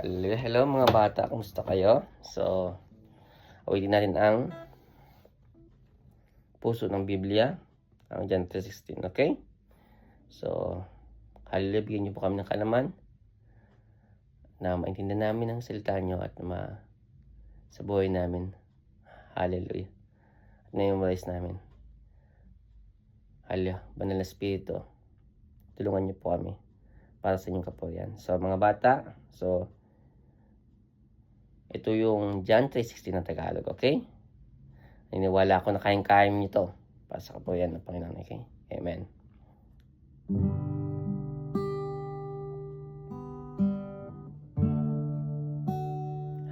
Hello mga bata, kumusta kayo? So, awitin natin ang puso ng Biblia, ang John 3:16, okay? So, hallelujah, bigyan niyo po kami ng kalaman na maintindihan namin ang salita niyo at sa buhay namin. Hallelujah. At na-memorize namin. Hallelujah, Banal na Espiritu, tulungan niyo po kami para sa inyong kapurihan. So, mga bata, ito yung John 3:16 na Tagalog, okay? Naniniwala ako na kayang-kaya niyo ito para sa kapurihan ng Panginoon, okay? Amen.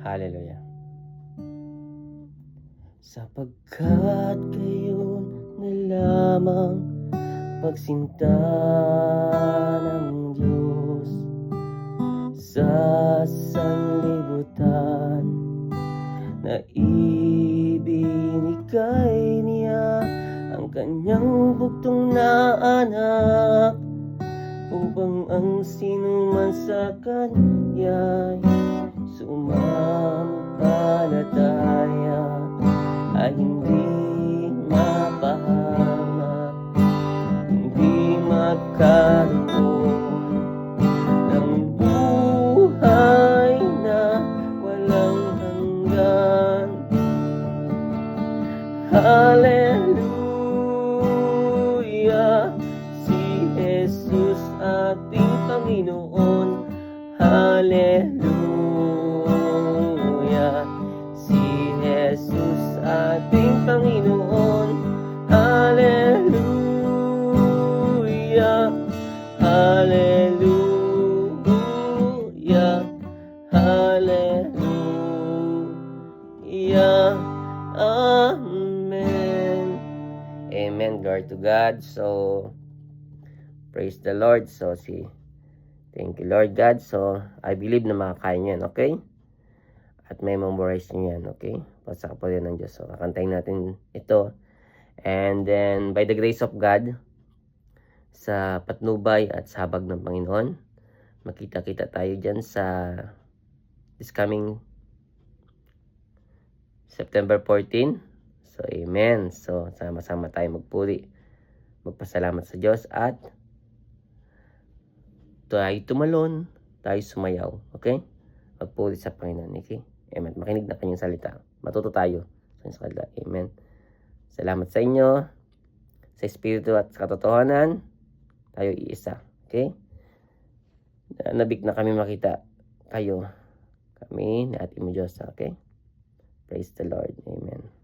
Hallelujah. Sapagkat kayo na lamang pagsinta ng Diyos sa sanlibutan, na ibinigay niya ang kanyang bugtong na anak, upang ang sinuman sa kanya'y sumampalataya ay hindi mapahamak, hindi magkaroon ng buhay na walang hanggan. Hallelujah, si Jesus ating Panginoon. Hallelujah, si Jesus ating Panginoon. Hallelujah, hallelujah, hallelujah. Amen. Amen. Glory to God. So, praise the Lord. So, thank you, Lord God. So, I believe na makakaya nyo yan, okay? At may memorize nyo yan, okay? Para sa kapurihan ng Diyos. So, kakantayin natin ito. And then, by the grace of God, sa patnubay at sa habag ng Panginoon, makita-kita tayo dyan sa this coming September 14. So, amen. So, sama-sama tayo magpuri, magpasalamat sa Diyos, at tayo tumalon, tayo sumayaw. Okay? Magpuri sa Panginoon. Okay? Amen. Makinig na kanyang salita. Matuto tayo sa kanila. Amen. Salamat sa inyo, sa Espiritu at sa katotohanan. Tayo iisa. Okay? Nabik na kami makita kayo. Kami ni ating Diyos. Okay? Praise the Lord. Amen.